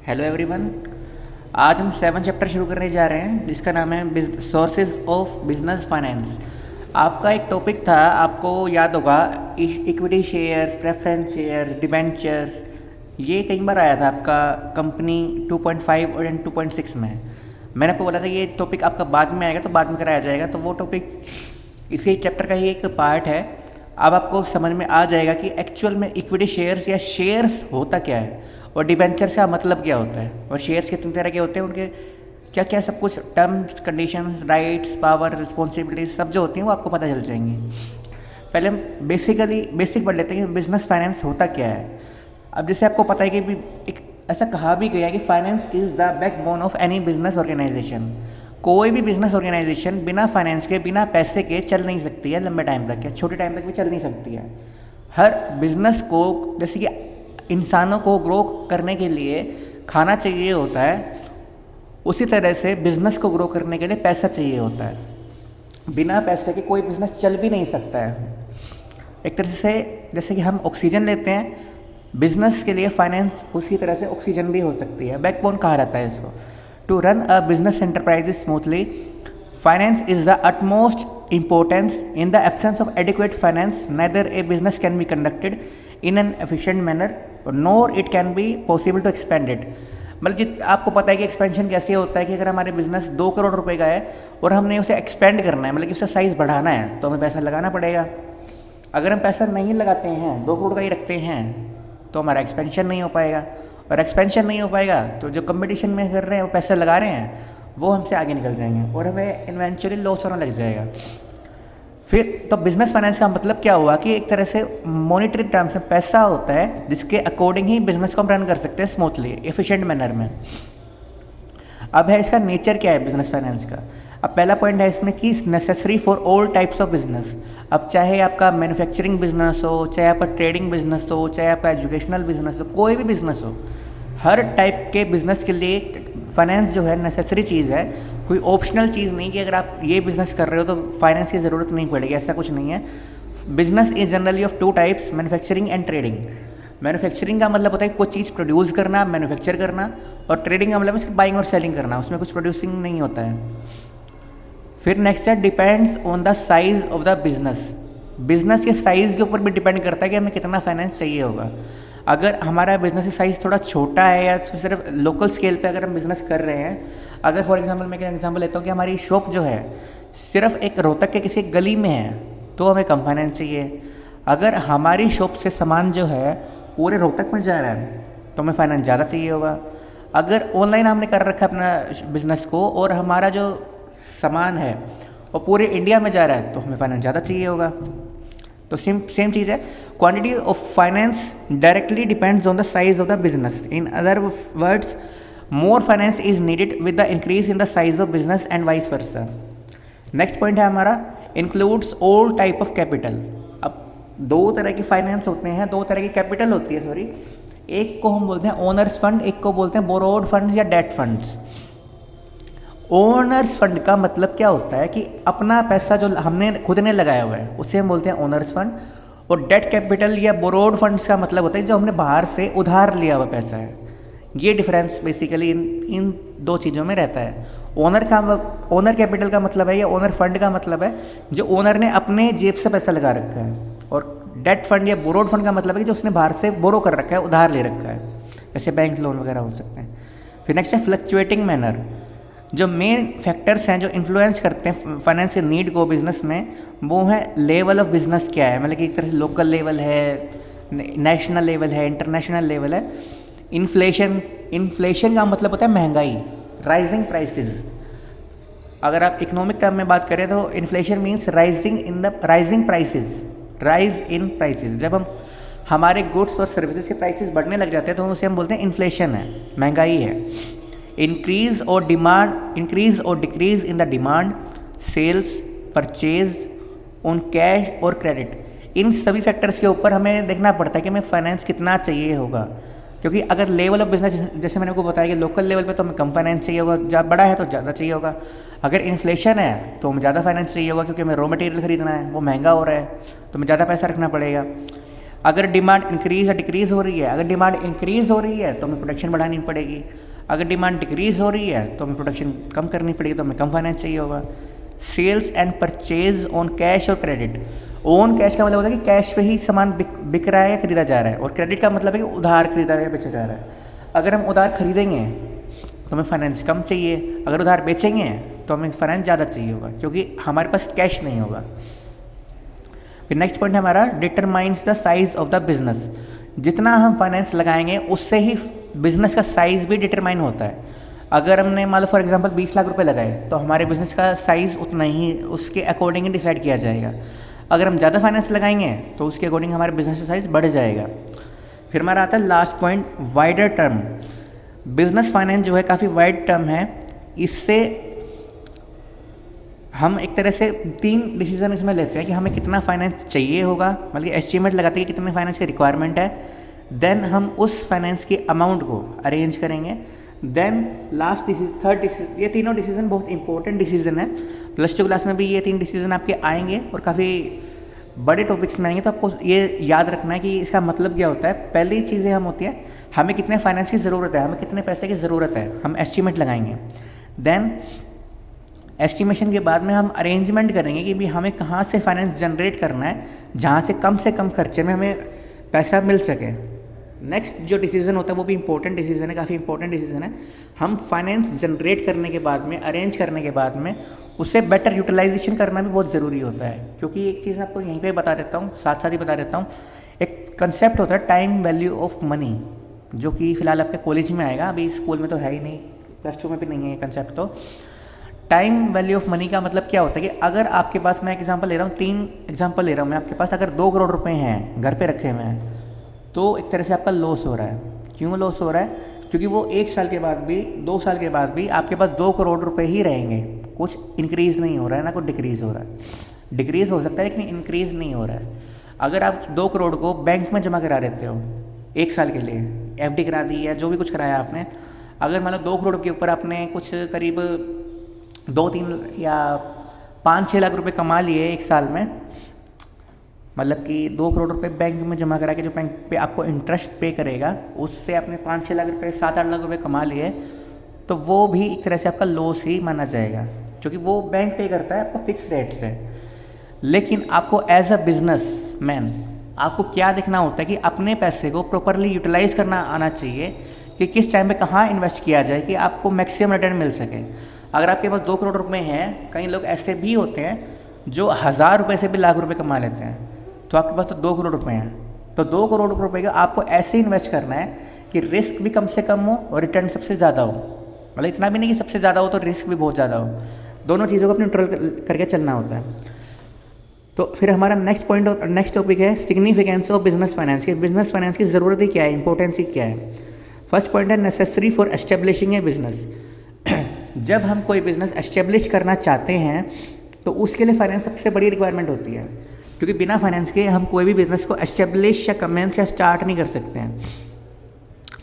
Hello everyone. आज हम 7 chapter शुरू करने जा रहे हैं जिसका नाम है सोर्सेज ऑफ बिजनेस फाइनेंस। आपका एक टॉपिक था, आपको याद होगा, equity shares, preference shares, debentures. ये कई बार आया था आपका कंपनी 2.5 और 2.6 में। मैंने आपको बोला था ये टॉपिक आपका बाद में आएगा, तो बाद में कराया जाएगा। तो वो टॉपिक इसी चैप्टर का ही एक पार्ट है। अब आपको समझ में आ जाएगा कि एक्चुअल में इक्विटी शेयर्स या शेयर्स होता क्या है और डिबेंचर्स का मतलब क्या होता है और शेयर्स कितने तरह के होते हैं, उनके क्या क्या सब कुछ terms, conditions, rights, power, responsibilities सब जो होती हैं वो आपको पता चल जाएंगी। पहले हम बेसिक पढ़ लेते हैं कि बिजनेस फाइनेंस होता क्या है। अब जैसे आपको पता है कि एक ऐसा कहा भी गया है कि finance is the backbone of any business organisation. कोई भी बिजनेस ऑर्गेनाइजेशन बिना फाइनेंस के, बिना पैसे के चल नहीं सकती है लंबे टाइम तक, या छोटे टाइम तक भी चल नहीं सकती है। हर बिजनेस को, जैसे कि इंसानों को ग्रो करने के लिए खाना चाहिए होता है, उसी तरह से बिजनेस को ग्रो करने के लिए पैसा चाहिए होता है। बिना पैसे के कोई बिजनेस चल भी नहीं सकता है। एक तरह से जैसे कि हम ऑक्सीजन लेते हैं, बिजनेस के लिए फाइनेंस उसी तरह से ऑक्सीजन भी हो सकती है। बैकबोन कहा जाता है इसको। To run a business enterprise smoothly, finance is the utmost importance. In the absence of adequate finance, neither a business can be conducted in an efficient manner, nor it can be possible to expand it. मतलब आपको पता है कि expansion कैसे होता है कि अगर हमारे बिजनेस 2 करोड़ रुपए का है और हमने उसे एक्सपेंड करना है, मतलब कि उसका साइज़ बढ़ाना है, तो हमें पैसा लगाना पड़ेगा। अगर हम पैसा नहीं लगाते हैं, 2 करोड़ का ही रखते हैं, तो हमारा एक्सपेंशन नहीं हो पाएगा। और एक्सपेंशन नहीं हो पाएगा तो जो कंपटीशन में कर रहे हैं, वो पैसा लगा रहे हैं, वो हमसे आगे निकल जाएंगे और हमें इन्वेंचुअली लॉस होने लग जाएगा। फिर तो बिजनेस फाइनेंस का मतलब क्या हुआ कि एक तरह से मॉनेटरी टर्म्स में पैसा होता है जिसके अकॉर्डिंग ही बिजनेस को हम रन कर सकते हैं स्मूथली, एफिशिएंट मैनर में। अब है इसका नेचर क्या है बिजनेस फाइनेंस का। अब पहला पॉइंट है इसमें कि necessary for all types of business. अब चाहे आपका मैन्युफैक्चरिंग बिजनेस हो, चाहे आपका ट्रेडिंग बिजनेस हो, चाहे आपका एजुकेशनल बिजनेस हो, कोई भी बिजनेस हो, हर टाइप के बिजनेस के लिए फाइनेंस जो है नेसेसरी चीज़ है। कोई ऑप्शनल चीज़ नहीं कि अगर आप ये बिज़नेस कर रहे हो तो फाइनेंस की ज़रूरत नहीं पड़ेगी, ऐसा कुछ नहीं है। Business is generally of 2 types, manufacturing and trading. Manufacturing का मतलब होता है कोई चीज़ प्रोड्यूस करना, मैन्युफैक्चर करना, और ट्रेडिंग का मतलब सिर्फ बाइंग और सेलिंग करना, उसमें कुछ प्रोड्यूसिंग नहीं होता है। फिर नेक्स्ट है depends on the size of the business. Business के साइज़ के ऊपर भी डिपेंड करता है कि हमें कितना फाइनेंस चाहिए होगा। अगर हमारा बिजनेस का साइज़ थोड़ा छोटा है या तो सिर्फ लोकल स्केल पे अगर हम बिज़नेस कर रहे हैं, अगर फॉर एग्जांपल मैं एक एग्जांपल लेता हूँ कि हमारी शॉप जो है सिर्फ एक रोहतक के किसी गली में है, तो हमें कम फाइनेंस चाहिए। अगर हमारी शॉप से सामान जो है पूरे रोहतक में जा रहा है तो हमें फाइनेंस ज़्यादा चाहिए होगा। अगर ऑनलाइन हमने कर रखा है अपना बिज़नेस को और हमारा जो सामान है वो पूरे इंडिया में जा रहा है, तो हमें फाइनेंस ज़्यादा चाहिए होगा। तो सेम चीज़ है। Quantity of finance directly depends on the size of the business. In other words, more finance is needed with the increase in the size of business and vice versa. Next point है हमारा includes all type of capital. अब 2 तरह के finance होते हैं, 2 तरह की capital होती है, सॉरी। एक को हम बोलते हैं ओनर्स फंड, एक को बोलते हैं बोरोड फंड्स या डेट फंड्स। ओनर्स फंड का मतलब क्या होता है कि अपना पैसा जो हमने खुद ने लगाया हुआ है उसे हम बोलते हैं ओनर्स फंड। और डेट कैपिटल या बोरोड फंड्स का मतलब होता है जो हमने बाहर से उधार लिया हुआ पैसा है। ये डिफरेंस बेसिकली इन 2 चीज़ों में रहता है। ओनर कैपिटल का मतलब है या ओनर फंड का मतलब है जो ओनर ने अपने जेब से पैसा लगा रखा है, और डेट फंड या बोरोड फंड का मतलब है कि जो उसने बाहर से बोरो कर रखा है, उधार ले रखा है, जैसे बैंक लोन वगैरह हो सकते हैं। फिर नेक्स्ट है फ्लक्चुएटिंग मैनर। जो मेन फैक्टर्स हैं जो इन्फ्लुएंस करते हैं फाइनेंस के नीड को बिजनेस में, वो है लेवल ऑफ बिजनेस क्या है, मतलब कि एक तरह से लोकल लेवल है, नेशनल लेवल है, इंटरनेशनल लेवल है। इन्फ्लेशन का मतलब होता है महंगाई, राइजिंग प्राइसेस। अगर आप इकोनॉमिक टर्म में बात करें तो इन्फ्लेशन मीन्स राइजिंग प्राइसेस। जब हम हमारे गुड्स और सर्विसेज के प्राइसेस बढ़ने लग जाते हैं तो उसे हम बोलते हैं इन्फ्लेशन है, महंगाई है। इंक्रीज और decrease in the demand, sales, purchase on cash और क्रेडिट, इन सभी फैक्टर्स के ऊपर हमें देखना पड़ता है कि हमें फाइनेंस कितना चाहिए होगा। क्योंकि अगर लेवल ऑफ बिजनेस, जैसे मैंने आपको बताया कि लोकल लेवल पे तो हमें कम फाइनेंस चाहिए होगा, जब बड़ा है तो ज़्यादा चाहिए होगा। अगर इन्फ्लेशन है तो हमें ज़्यादा फाइनेंस चाहिए होगा क्योंकि हमें रॉ मटेरियल खरीदना है, वो महंगा हो रहा है, तो हमें ज़्यादा पैसा रखना पड़ेगा। अगर डिमांड इंक्रीज या डिक्रीज़ हो रही है, अगर डिमांड इंक्रीज़ हो रही है तो हमें प्रोडक्शन बढ़ानी पड़ेगी, अगर डिमांड डिक्रीज़ हो रही है तो हमें प्रोडक्शन कम करनी पड़ेगी, तो हमें कम फाइनेंस चाहिए होगा। Sales and purchase on cash और क्रेडिट। ओन कैश का मतलब होता है कि कैश पे ही सामान बिक रहा है या खरीदा जा रहा है, और क्रेडिट का मतलब है कि उधार खरीदा या बेचा जा रहा है। अगर हम उधार खरीदेंगे तो हमें फाइनेंस कम चाहिए, अगर उधार बेचेंगे तो हमें फाइनेंस ज़्यादा चाहिए होगा, क्योंकि हमारे पास कैश नहीं होगा। फिर नेक्स्ट पॉइंट है हमारा determines the size of the business. जितना हम फाइनेंस लगाएंगे उससे ही बिजनेस का साइज़ भी डिटरमाइन होता है। अगर हमने मान लो फॉर एग्जांपल 20 लाख रुपए लगाए तो हमारे बिजनेस का साइज़ उतना ही उसके अकॉर्डिंग ही डिसाइड किया जाएगा। अगर हम ज़्यादा फाइनेंस लगाएंगे तो उसके अकॉर्डिंग हमारे बिजनेस का साइज़ बढ़ जाएगा। फिर हमारा आता है last point, wider term. Business finance जो है काफ़ी वाइड टर्म है, इससे हम एक तरह से 3 डिसीजन इसमें लेते हैं कि हमें कितना फाइनेंस चाहिए होगा, मतलब एस्टीमेट लगाते हैं कि कितने फाइनेंस की रिक्वायरमेंट है। देन हम उस फाइनेंस की अमाउंट को अरेंज करेंगे। Then last decision, third decision, ये तीनों डिसीजन बहुत इंपॉर्टेंट डिसीजन है। +2 क्लास में भी ये 3 डिसीजन आपके आएंगे और काफ़ी बड़े टॉपिक्स में आएंगे, तो आपको ये याद रखना है कि इसका मतलब क्या होता है। पहली चीज़ें हम होती है, हमें कितने फाइनेंस की ज़रूरत है, हमें कितने पैसे की ज़रूरत है, हम एस्टीमेट लगाएंगे। देन एस्टिमेशन के बाद में हम अरेंजमेंट करेंगे कि भी हमें कहाँ से फाइनेंस जनरेट करना है जहाँ से कम खर्चे में हमें पैसा मिल सके। नेक्स्ट जो डिसीजन होता है वो भी इंपॉर्टेंट डिसीजन है, काफ़ी इंपॉर्टेंट डिसीजन है। हम फाइनेंस जनरेट करने के बाद में, अरेंज करने के बाद में उसे बेटर यूटिलाइजेशन करना भी बहुत ज़रूरी होता है, क्योंकि एक चीज़ मैं आपको यहीं पे बता देता हूँ, साथ साथ ही बता देता हूँ। एक कंसेप्ट होता है टाइम वैल्यू ऑफ मनी, जो कि फ़िलहाल आपके कॉलेज में आएगा, अभी स्कूल में तो है ही नहीं, +2 में भी नहीं है ये कंसेप्ट। तो टाइम वैल्यू ऑफ मनी का मतलब क्या होता है कि अगर आपके पास, मैं एग्जांपल ले रहा हूँ, 3 एग्जांपल ले रहा हूँ मैं, आपके पास अगर 2 करोड़ रुपए हैं घर पे रखे हुए हैं, तो एक तरह से आपका लॉस हो रहा है। क्यों लॉस हो रहा है? क्योंकि वो 1 साल के बाद भी, 2 साल के बाद भी आपके पास 2 करोड़ रुपए ही रहेंगे, कुछ इंक्रीज़ नहीं हो रहा है, ना कुछ डिक्रीज़ हो रहा है। डिक्रीज़ हो सकता है लेकिन इंक्रीज़ नहीं हो रहा है। अगर आप 2 करोड़ को बैंक में जमा करा देते हो 1 साल के लिए, FD करा दी या जो भी कुछ कराया आपने, अगर मान लो 2 करोड़ के ऊपर आपने कुछ करीब 2-3 या 5-6 लाख रुपए कमा लिए 1 साल में, मतलब कि 2 करोड़ रुपए बैंक में जमा करा के जो बैंक पे आपको इंटरेस्ट पे करेगा, उससे आपने 5-6 लाख रुपए, 7-8 लाख रुपए कमा लिए, तो वो भी एक तरह से आपका लॉस ही माना जाएगा, क्योंकि वो बैंक पे करता है आपको फिक्स रेट से। लेकिन आपको एज अ बिजनेस मैन आपको क्या देखना होता है कि अपने पैसे को प्रॉपरली यूटिलाइज करना आना चाहिए, कि किस टाइम पे कहाँ इन्वेस्ट किया जाए कि आपको मैक्सिमम रिटर्न मिल सके। अगर आपके पास 2 करोड़ रुपए हैं, कई लोग ऐसे भी होते हैं जो 1000 रुपये से भी लाख रुपए कमा लेते हैं, तो आपके पास तो 2 करोड़ रुपए हैं, तो 2 करोड़ रुपए का आपको ऐसे इन्वेस्ट करना है कि रिस्क भी कम से कम हो और रिटर्न सबसे ज़्यादा हो। मतलब इतना भी नहीं कि सबसे ज़्यादा हो तो रिस्क भी बहुत ज़्यादा हो, दोनों चीज़ों को अपने न्यूट्रल करके चलना होता है। तो फिर हमारा नेक्स्ट टॉपिक है सिग्निफिकेंस ऑफ बिजनेस फाइनेंस की। बिजनेस फाइनेंस की ज़रूरत ही क्या है, इंपॉर्टेंस ही क्या है। फर्स्ट पॉइंट है necessary for establishing a business. जब हम कोई बिज़नेस एस्टेब्लिश करना चाहते हैं तो उसके लिए फाइनेंस सबसे बड़ी रिक्वायरमेंट होती है, क्योंकि बिना फाइनेंस के हम कोई भी बिज़नेस को एस्टेब्लिश या कमेंस या स्टार्ट नहीं कर सकते हैं।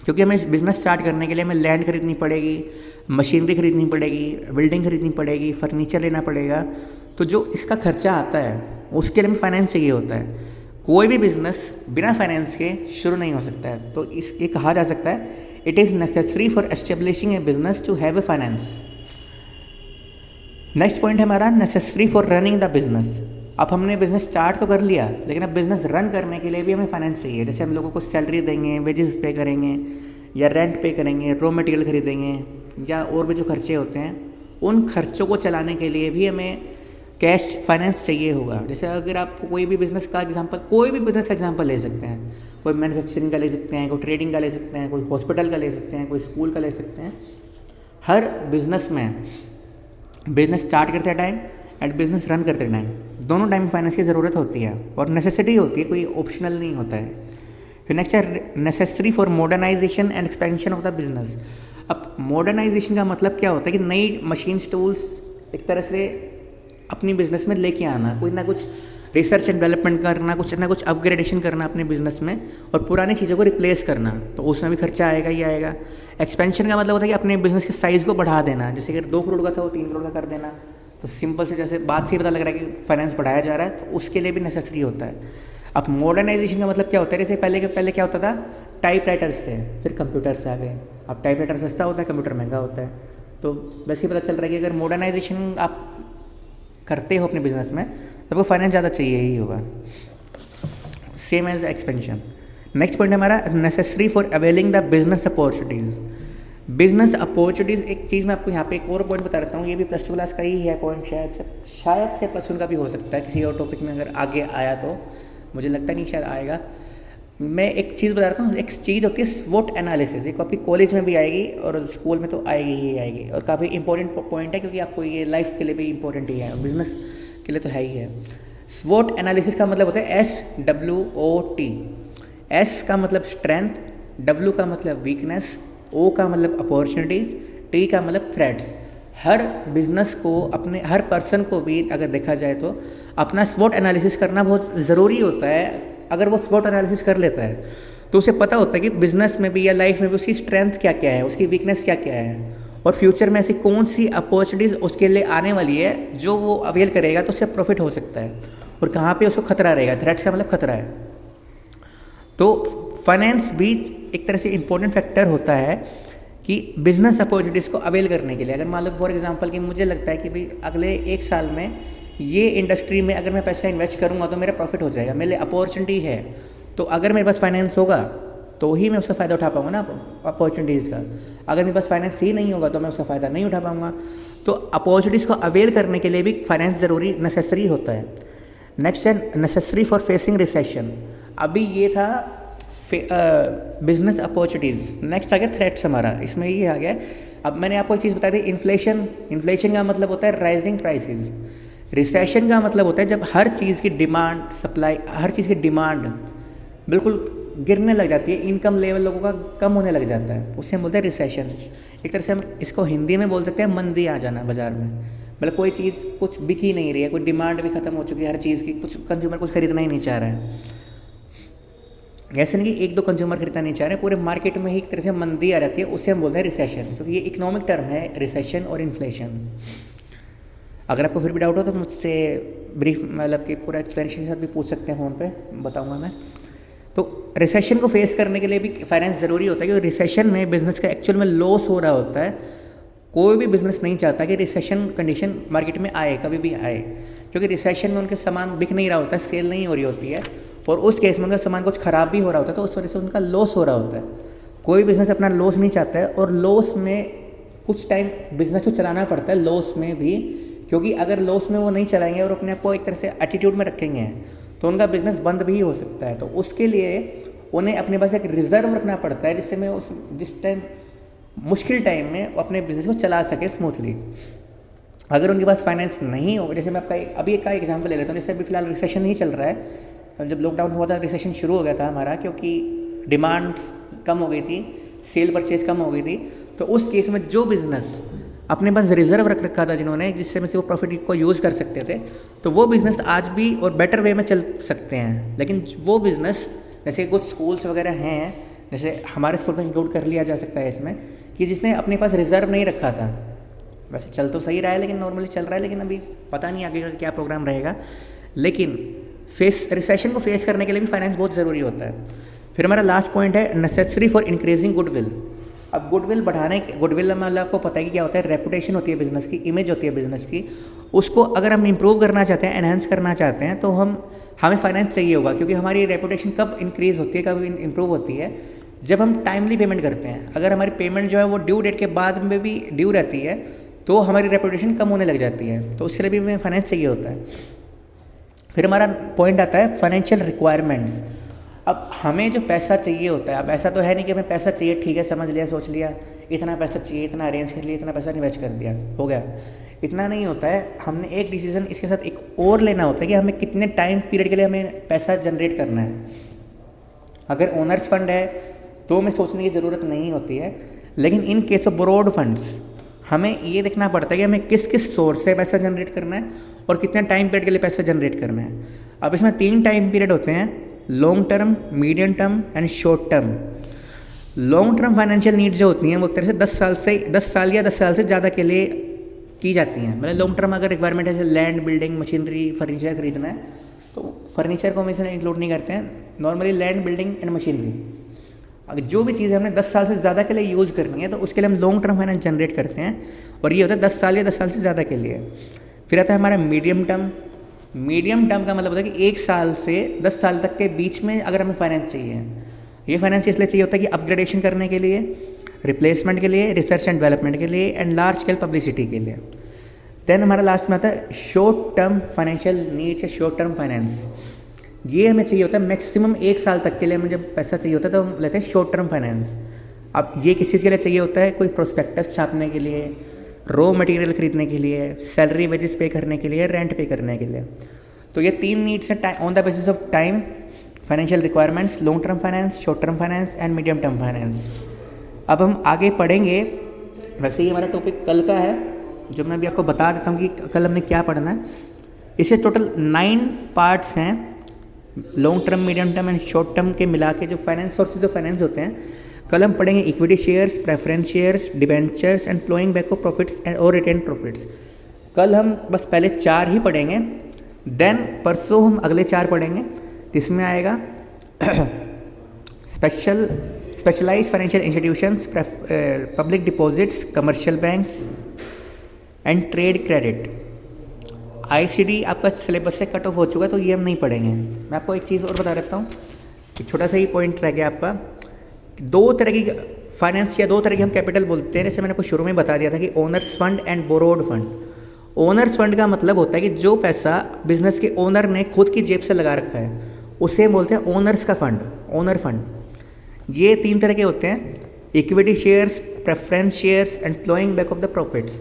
क्योंकि हमें बिज़नेस स्टार्ट करने के लिए हमें लैंड खरीदनी पड़ेगी, मशीनरी खरीदनी पड़ेगी, बिल्डिंग खरीदनी पड़ेगी, फर्नीचर लेना पड़ेगा, तो जो इसका खर्चा आता है उसके लिए हमें फाइनेंस चाहिए होता है। कोई भी बिज़नेस बिना फाइनेंस के शुरू नहीं हो सकता है। तो इसके कहा जा सकता है it is necessary for establishing a business to have a finance. Next point है हमारा necessary for running the business. अब हमने बिज़नेस स्टार्ट तो कर लिया, लेकिन अब बिज़नेस रन करने के लिए भी हमें फाइनेंस चाहिए। जैसे हम लोगों को सैलरी देंगे, वेजेस पे करेंगे, या रेंट पे करेंगे, रॉ मटेरियल खरीदेंगे, या और भी जो खर्चे होते हैं, उन खर्चों को चलाने के लिए भी हमें कैश फाइनेंस चाहिए होगा। जैसे अगर आप कोई भी बिज़नेस का एग्जांपल ले सकते हैं, कोई मैन्युफैक्चरिंग का ले सकते हैं, कोई ट्रेडिंग का ले सकते हैं, कोई हॉस्पिटल का ले सकते हैं, कोई स्कूल का ले सकते हैं। हर बिज़नेस में बिज़नेस स्टार्ट करते टाइम एंड बिज़नेस रन करते टाइम दोनों टाइम फाइनेंस की ज़रूरत होती है और नेसेसिटी होती है, कोई ऑप्शनल नहीं होता है। फिर नेक्स्ट है necessary for modernisation and expansion of the business. अब मॉडर्नाइजेशन का मतलब क्या होता है कि नई मशीन टूल्स एक तरह से अपनी बिजनेस में लेके आना, कोई ना कुछ रिसर्च एंड डेवलपमेंट करना, कुछ ना कुछ अपग्रेडेशन करना अपने बिजनेस में, और पुरानी चीज़ों को रिप्लेस करना, तो उसमें भी खर्चा आएगा ही आएगा। एक्सपेंशन का मतलब होता है कि अपने बिजनेस के साइज़ को बढ़ा देना। जैसे अगर 2 करोड़ का था वो 3 करोड़ का कर देना, तो सिंपल से जैसे बात से ही पता लग रहा है कि फाइनेंस बढ़ाया जा रहा है, तो उसके लिए भी नेसेसरी होता है। अब मॉडर्नाइजेशन का मतलब क्या होता है, जैसे पहले क्या होता था, टाइपराइटर्स थे, फिर कंप्यूटर्स आ गए। अब टाइपराइटर सस्ता होता है, कंप्यूटर महंगा होता है। तो वैसे ही पता चल रहा है कि अगर मॉडर्नाइजेशन आप करते हो अपने बिजनेस में तो आपको फाइनेंस ज़्यादा चाहिए ही होगा, same as expansion. Next point है हमारा necessary for availing the business opportunities. Business opportunities एक चीज़ मैं आपको यहाँ पे एक और पॉइंट बता देता हूँ, ये भी प्लस टू क्लास का ही है पॉइंट, शायद से प्लस वन का भी हो सकता है, किसी और टॉपिक में अगर आगे आया तो, मुझे लगता नहीं शायद आएगा। मैं एक चीज़ बता रहा हूँ, एक चीज़ होती है स्वोट एनालिसिस, ये आपकी कॉलेज में भी आएगी और स्कूल में तो आएगी ही आएगी, और काफ़ी इंपॉर्टेंट पॉइंट है क्योंकि आपको ये लाइफ के लिए भी इंपॉर्टेंट ही है, बिजनेस के लिए तो है ही है। स्वोट एनालिसिस का मतलब होता है SWOT। S का मतलब स्ट्रेंथ, W का मतलब वीकनेस, O का मतलब अपॉर्चुनिटीज़, T का मतलब थ्रेट्स। हर बिजनेस को अपने हर पर्सन को भी अगर देखा जाए तो अपना स्वोट एनालिसिस करना बहुत ज़रूरी होता है। अगर वो स्वोट एनालिसिस कर लेता है तो उसे पता होता है कि बिजनेस में भी या लाइफ में भी उसकी स्ट्रेंथ क्या क्या है, उसकी वीकनेस क्या क्या है, और फ्यूचर में ऐसी कौन सी अपॉर्चुनिटीज़ उसके लिए आने वाली है जो वो अवेल करेगा तो उससे प्रॉफिट हो सकता है, और कहाँ पे उसको खतरा रहेगा। थ्रेट्स का मतलब खतरा है। तो फाइनेंस भी एक तरह से इंपॉर्टेंट फैक्टर होता है कि बिजनेस अपॉर्चुनिटीज़ को अवेल करने के लिए। अगर मान लो फॉर एग्जांपल कि मुझे लगता है कि भाई अगले 1 साल में ये इंडस्ट्री में अगर मैं पैसा इन्वेस्ट करूँगा तो मेरा प्रॉफिट हो जाएगा, मेरे लिए अपॉर्चुनिटी है, तो अगर मेरे पास फाइनेंस होगा तो ही मैं उसका फ़ायदा उठा पाऊँगा ना अपॉर्चुनिटीज़ का। अगर मेरे पास फाइनेंस ही नहीं होगा तो मैं उसका फ़ायदा नहीं उठा पाऊँगा। तो अपॉर्चुनिटीज़ को अवेल करने के लिए भी फाइनेंस ज़रूरी नेसेसरी होता है। नेक्स्ट है नेसेसरी फॉर फेसिंग रिसेशन। अभी ये था बिजनेस अपॉर्चुनिटीज़। नेक्स्ट आ गया थ्रेट्स हमारा, इसमें ये आ गया। अब मैंने आपको एक चीज़ बता दी, इन्फ्लेशन का मतलब होता है राइजिंग प्राइसेस। रिसेशन का मतलब होता है जब हर चीज़ की डिमांड सप्लाई, हर चीज़ की डिमांड बिल्कुल गिरने लग जाती है, इनकम लेवल लोगों का कम होने लग जाता है, उसे हम बोलते हैं रिसेशन। एक तरह से हम इसको हिंदी में बोल सकते हैं मंदी आ जाना बाज़ार में। मतलब कोई चीज़ कुछ बिक ही नहीं रही है, कोई डिमांड भी खत्म हो चुकी है हर चीज़ की, कुछ कंज्यूमर कुछ खरीदना ही नहीं चाह रहा है। ऐसे नहीं कि 1-2 कंज्यूमर खरीदना नहीं चाह रहे, पूरे मार्केट में ही एक तरह से मंदी आ जाती है, उसे हम बोलते हैं रिसेशन। क्योंकि ये इकोनॉमिक टर्म है, रिसेशन और इन्फ्लेशन। अगर आपको फिर भी डाउट हो तो मुझसे ब्रीफ मतलब कि पूरा एक्सप्लेनेशन के साथ भी पूछ सकते हैं, फ़ोन पे बताऊंगा मैं। तो रिसेशन को फेस करने के लिए भी फाइनेंस ज़रूरी होता है, क्योंकि रिसेशन में बिजनेस का एक्चुअल में लॉस हो रहा होता है। कोई भी बिजनेस नहीं चाहता कि रिसेशन कंडीशन मार्केट में आए, कभी भी आए, क्योंकि रिसेशन में उनके सामान बिक नहीं रहा होता है, सेल नहीं हो रही होती है, और उस केस में उनका सामान कुछ ख़राब भी हो रहा होता है, तो उस वजह से उनका लॉस हो रहा होता है। कोई बिज़नेस अपना लॉस नहीं चाहता है, और लॉस में कुछ टाइम बिजनेस को चलाना पड़ता है, लॉस में भी, क्योंकि अगर लॉस में वो नहीं चलाएंगे और अपने आप को एक तरह से एटीट्यूड में रखेंगे तो उनका बिजनेस बंद भी हो सकता है। तो उसके लिए उन्हें अपने पास एक रिजर्व रखना पड़ता है, जिससे मैं जिस टाइम मुश्किल टाइम में अपने बिजनेस को चला सके स्मूथली। अगर उनके पास फाइनेंस नहीं हो, जैसे मैं आपका अभी एक का एग्जांपल ले लेता हूँ, जैसे अभी फिलहाल रिसेशन ही चल रहा है। जब लॉकडाउन हुआ था रिसेशन शुरू हो गया था हमारा, क्योंकि डिमांड्स कम हो गई थी, सेल परचेज कम हो गई थी। तो उस केस में जो बिज़नेस अपने पास रिजर्व रख रखा था जिन्होंने, जिससे में से वो प्रॉफिट को यूज़ कर सकते थे, तो वो बिज़नेस आज भी और बेटर वे में चल सकते हैं। लेकिन वो बिज़नेस जैसे कुछ स्कूल्स वगैरह हैं, जैसे हमारे स्कूल में इंक्लूड कर लिया जा सकता है इसमें, कि जिसने अपने पास रिजर्व नहीं रखा था, वैसे चल तो सही रहा है, लेकिन नॉर्मली चल रहा है, लेकिन अभी पता नहीं आगे का क्या प्रोग्राम रहेगा। लेकिन रिसेशन को फेस करने के लिए भी फाइनेंस बहुत ज़रूरी होता है। फिर हमारा लास्ट पॉइंट है नेसेसरी फॉर इंक्रीजिंग गुडविल। अब गुडविल बढ़ाने, गुडविल में आपको पता है कि क्या होता है, रेपुटेशन होती है बिज़नेस की, इमेज होती है बिज़नेस की। उसको अगर हम इंप्रूव करना चाहते हैं, एनहांस करना चाहते हैं, तो हमें फाइनेंस चाहिए होगा, क्योंकि हमारी रेपुटेशन कब इंक्रीज़ होती है, कब इंप्रूव होती है, जब हम टाइमली पेमेंट करते हैं। अगर हमारी पेमेंट जो है वो ड्यू डेट के बाद में भी ड्यू रहती है तो हमारी रेपुटेशन कम होने लग जाती है, तो उसके लिए भी हमें फाइनेंस चाहिए होता है। फिर हमारा पॉइंट आता है फाइनेंशियल रिक्वायरमेंट्स। अब हमें जो पैसा चाहिए होता है, अब ऐसा तो है नहीं कि हमें पैसा चाहिए, ठीक है समझ लिया, सोच लिया इतना पैसा चाहिए, इतना अरेंज कर लिया, इतना पैसा इन्वेस्ट कर दिया, हो गया, इतना नहीं होता है। हमने एक डिसीजन इसके साथ एक और लेना होता है कि हमें कितने टाइम पीरियड के लिए हमें पैसा जनरेट करना है। अगर ओनर्स फंड है तो हमें सोचने की ज़रूरत नहीं होती है, लेकिन in case of borrowed funds हमें ये देखना पड़ता है कि हमें किस किस सोर्स से पैसा जनरेट करना है और कितने टाइम पीरियड के लिए पैसा जनरेट करना है। अब इसमें 3 टाइम पीरियड होते हैं, long term, medium term and short term. Long term financial need जो होती हैं वो एक तरह से 10 साल या 10 साल से ज़्यादा के लिए की जाती हैं। मतलब लॉन्ग टर्म अगर रिक्वायरमेंट है, जैसे लैंड, बिल्डिंग, मशीनरी, फर्नीचर खरीदना है, तो फर्नीचर को हम इसमें इंक्लूड नहीं करते हैं। Normally land, building and machinery, अगर जो भी चीज़ हमने 10 साल से ज़्यादा के लिए यूज़ करनी है तो उसके लिए हम लॉन्ग टर्म फाइनेंस जनरेट करते हैं, और ये होता है 10 साल या 10 साल से ज़्यादा के लिए। फिर आता है हमारा मीडियम टर्म। मीडियम टर्म का मतलब होता है कि 1 साल से 10 साल तक के बीच में अगर हमें फाइनेंस चाहिए, ये फाइनेंस इसलिए चाहिए होता है कि अपग्रेडेशन करने के लिए, रिप्लेसमेंट के लिए, रिसर्च एंड डेवलपमेंट के लिए एंड लार्ज स्केल पब्लिसिटी के लिए। देन हमारा लास्ट में आता है शॉर्ट टर्म फाइनेंशियल नीड्स या शॉर्ट टर्म फाइनेंस। ये हमें चाहिए होता है मैक्सिमम 1 साल तक के लिए हमें जब पैसा चाहिए होता है तो हम लेते हैं शॉर्ट टर्म फाइनेंस। अब ये किस चीज़ के लिए चाहिए होता है? कोई प्रोस्पेक्टस छापने के लिए, रॉ मटेरियल खरीदने के लिए, सैलरी वेजेस पे करने के लिए, रेंट पे करने के लिए। तो ये 3 नीड्स हैं on the basis of time, financial requirements, long term finance, short term finance and medium term finance. अब हम आगे पढ़ेंगे। वैसे ये हमारा टॉपिक कल का है, जो मैं अभी आपको बता देता हूँ कि कल हमने क्या पढ़ना है। इसे टोटल 9 पार्ट्स हैं, long term, medium term and short term के मिला के जो फाइनेंस सोर्सेज ऑफ फाइनेंस होते हैं। कल हम पढ़ेंगे equity shares, preference shares, debentures and ploughing back of profits and और रिटेन प्रॉफिट्स। कल हम बस पहले 4 ही पढ़ेंगे, देन परसों हम अगले 4 पढ़ेंगे, जिसमें आएगा specialised financial institutions, public deposits, commercial banks and trade credit. ICD आपका सिलेबस से कट ऑफ हो चुका है तो ये हम नहीं पढ़ेंगे। मैं आपको एक चीज़ और बता देता हूँ, एक छोटा सा ही पॉइंट रह गया आपका। 2 तरह की फाइनेंस या 2 तरह की हम कैपिटल बोलते हैं। जैसे मैंने आपको शुरू में बता दिया था कि owners fund and borrowed fund. Owner's fund का मतलब होता है कि जो पैसा बिजनेस के ओनर ने खुद की जेब से लगा रखा है उसे बोलते हैं ओनर्स का फंड, ओनर फंड। ये 3 तरह के होते हैं, equity shares, preference shares and ploughing back of the profits.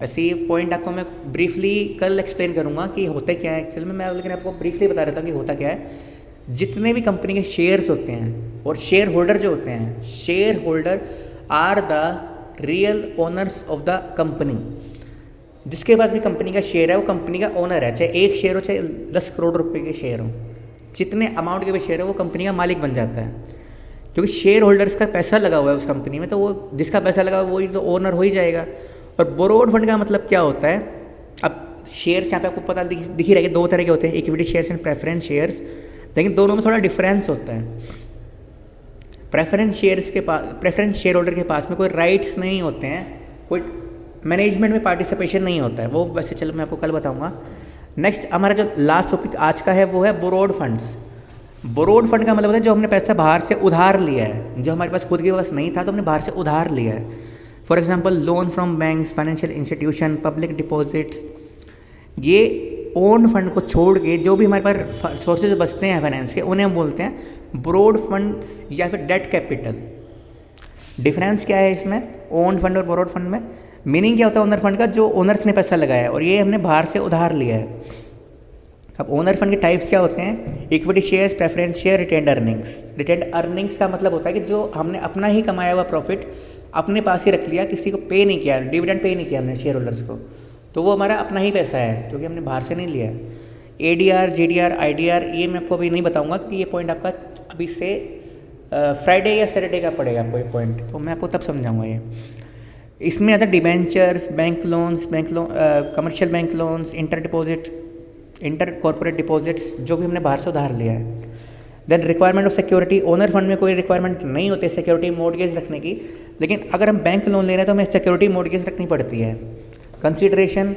ऐसे ये पॉइंट आपको मैं ब्रीफली कल एक्सप्लेन करूंगा कि होते क्या है एक्चुअल में, मैं लेकिन आपको ब्रीफली बता देता हूँ कि होता क्या है। जितने भी कंपनी के शेयर्स होते हैं और शेयर होल्डर जो होते हैं, share holder are the real owners of the company. जिसके पास भी कंपनी का शेयर है वो कंपनी का ओनर है, चाहे 1 शेयर हो चाहे 10 करोड़ रुपए के शेयर हो, जितने अमाउंट के भी शेयर हो वो कंपनी का मालिक बन जाता है। क्योंकि शेयर होल्डर्स का पैसा लगा हुआ है उस कंपनी में, तो वो जिसका पैसा लगा हुआ वही तो ओनर हो ही जाएगा। और बोरोड फंड का मतलब क्या होता है? अब शेयर्स यहाँ पे आपको पता दिख ही रहेगा, 2 तरह के होते हैं, equity shares and preference shares, लेकिन दोनों में थोड़ा डिफरेंस होता है। प्रेफरेंस शेयर्स के पास, प्रेफरेंस शेयर होल्डर के पास में कोई राइट्स नहीं होते हैं, कोई मैनेजमेंट में पार्टिसिपेशन नहीं होता है, वो वैसे चलो मैं आपको कल बताऊंगा। नेक्स्ट हमारा जो लास्ट टॉपिक आज का है वो है बोरोड फंड्स। बोरोड फंड का मतलब होता है जो हमने पैसा बाहर से उधार लिया है, जो हमारे पास खुद के पास नहीं था तो हमने बाहर से उधार लिया है। For example loan from banks, financial institution, public deposits. ये ओन फंड को छोड़ के जो भी हमारे पास सोर्सेज बचते हैं फाइनेंस के, उन्हें हम बोलते हैं बोरोड फंड्स या फिर डेट कैपिटल। डिफरेंस क्या है इसमें ओन फंड और बोरोड फंड में? मीनिंग क्या होता है ओनर फंड का? जो ओनर्स ने पैसा लगाया है और ये हमने बाहर से उधार लिया है। अब ओनर फंड के टाइप्स क्या होते हैं? Equity shares, preference share, retained earnings. Retained earnings का मतलब होता है कि जो हमने अपना ही कमाया हुआ प्रॉफिट अपने पास ही रख लिया, किसी को पे नहीं किया, डिविडेंड पे नहीं किया हमने शेयर होल्डर्स को, तो वो हमारा अपना ही पैसा है क्योंकि हमने बाहर से नहीं लिया है। ADR, GDR, IDR ये मैं आपको अभी नहीं बताऊंगा क्योंकि ये पॉइंट आपका अभी से फ्राइडे या सैटरडे का पड़ेगा आपको ये पॉइंट, तो मैं आपको तब समझाऊंगा ये। इसमें आता है debentures, bank loans, commercial bank loans, inter corporate deposits, जो भी हमने बाहर से उधार लिया है। Then requirement of security. Owner fund में कोई रिक्वायरमेंट नहीं होती सिक्योरिटी मॉर्गेज रखने की, लेकिन अगर हम बैंक लोन ले रहे हैं तो हमें सिक्योरिटी मॉर्गेज रखनी पड़ती है। कंसिडरेशन,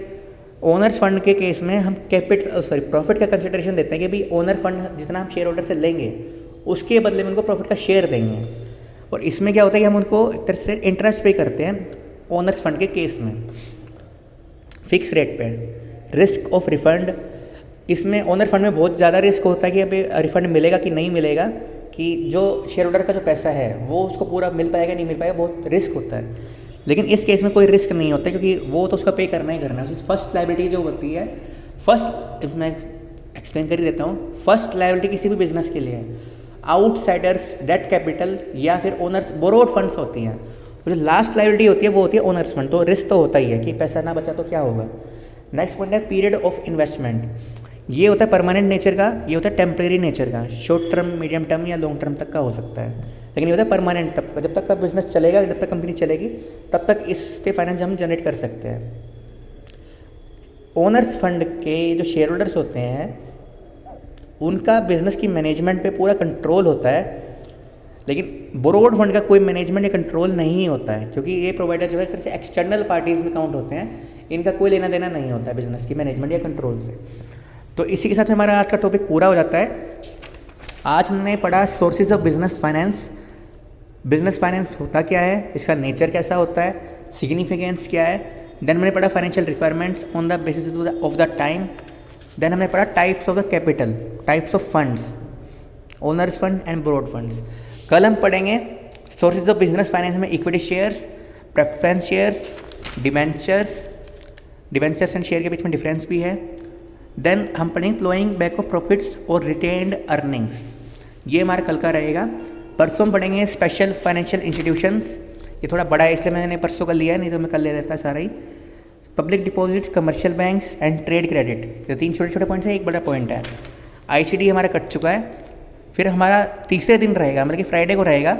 ओनर्स फंड के केस में हम प्रॉफिट का कंसिडरेशन देते हैं कि भाई ओनर फंड जितना हम शेयर होल्डर से लेंगे उसके बदले में उनको प्रॉफिट का शेयर देंगे। और इसमें क्या होता है कि हम उनको एक तरह से इंटरेस्ट पे करते हैं ओनर्स फंड के केस में फिक्स रेट पे। रिस्क ऑफ रिफंड, इसमें ओनर फंड में बहुत ज़्यादा रिस्क होता है कि अभी रिफंड मिलेगा कि नहीं मिलेगा, कि जो शेयर होल्डर का जो पैसा है वो उसको पूरा मिल पाएगा नहीं मिल पाएगा, बहुत रिस्क होता है। लेकिन इस केस में कोई रिस्क नहीं होता क्योंकि वो तो उसका पे करना ही करना है। फर्स्ट लायबिलिटी जो होती है, फर्स्ट मैं एक्सप्लेन कर ही देता हूँ। फर्स्ट लायबिलिटी किसी भी बिजनेस के लिए है आउटसाइडर्स, डेट कैपिटल या फिर ओनर्स बोरोड फंड्स होती हैं। जो लास्ट लायबिलिटी होती है वो होती है ओनर्स फंड। तो रिस्क तो होता ही है कि पैसा ना बचा तो क्या होगा। नेक्स्ट पॉइंट है पीरियड ऑफ इन्वेस्टमेंट। ये होता है परमानेंट नेचर का, ये होता है टेम्परेरी नेचर का। शॉर्ट टर्म, मीडियम टर्म या लॉन्ग टर्म तक का हो सकता है, लेकिन ये होता है परमानेंट। तब जब तक का बिजनेस चलेगा, जब तक कंपनी चलेगी तब तक इससे फाइनेंस हम जनरेट कर सकते हैं। ओनर्स फंड के जो शेयर होल्डर्स होते हैं उनका बिजनेस की मैनेजमेंट पे पूरा कंट्रोल होता है, लेकिन बोरोड फंड का कोई मैनेजमेंट या कंट्रोल नहीं होता है, क्योंकि ये प्रोवाइडर जो है एक तरह से एक्सटर्नल पार्टीज में काउंट होते हैं, इनका कोई लेना देना नहीं होता है बिजनेस की मैनेजमेंट या कंट्रोल से। तो इसी के साथ हमारा आज का टॉपिक पूरा हो जाता है। आज हमने पढ़ा sources of business finance. Business finance होता क्या है, इसका नेचर कैसा होता है, सिग्निफिकेंस क्या है। देन हमने पढ़ा financial requirements on the basis of the time. Then हमने पढ़ा types of the capital, types of funds, owners fund and borrowed funds. कल हम पढ़ेंगे सोर्सेज ऑफ बिजनेस फाइनेंस में equity shares, preference shares, debentures and share के बीच में difference भी है। देन हम पढ़ेंगे प्लोइंग बैक ऑफ प्रॉफिट्स और रिटेन्ड अर्निंग्स, ये हमारा कल का रहेगा। परसों हम पढ़ेंगे स्पेशल फाइनेंशियल इंस्टीट्यूशंस, ये थोड़ा बड़ा है इसलिए मैंने परसों कर लिया है, नहीं तो मैं कल ले रहता सारा ही। Public deposits, commercial banks and trade credit, ये 3 छोटे छोटे पॉइंट्स हैं, एक बड़ा पॉइंट है। आईसीडी हमारा कट चुका है। फिर हमारा तीसरे दिन रहेगा, मतलब कि फ्राइडे को रहेगा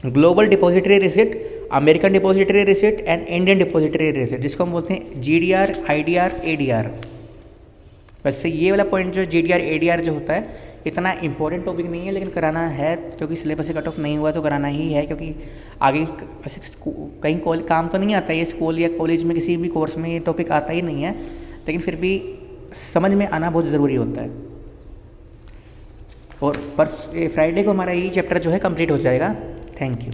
global depository receipt, American depository receipt and Indian depository receipt, जिसको हम बोलते हैं जीडीआर, आईडीआर, एडीआर। वैसे ये वाला पॉइंट जो जीडीआर एडीआर जो होता है इतना इंपॉर्टेंट टॉपिक नहीं है, लेकिन कराना है क्योंकि सिलेबस से कट ऑफ नहीं हुआ तो कराना ही है, क्योंकि आगे ऐसे कहीं काम तो नहीं आता है, ये स्कूल या कॉलेज में किसी भी कोर्स में ये टॉपिक आता ही नहीं है, लेकिन फिर भी समझ में आना बहुत ज़रूरी होता है। और फ्राइडे को हमारा ये चैप्टर जो है कंप्लीट हो जाएगा। Thank you.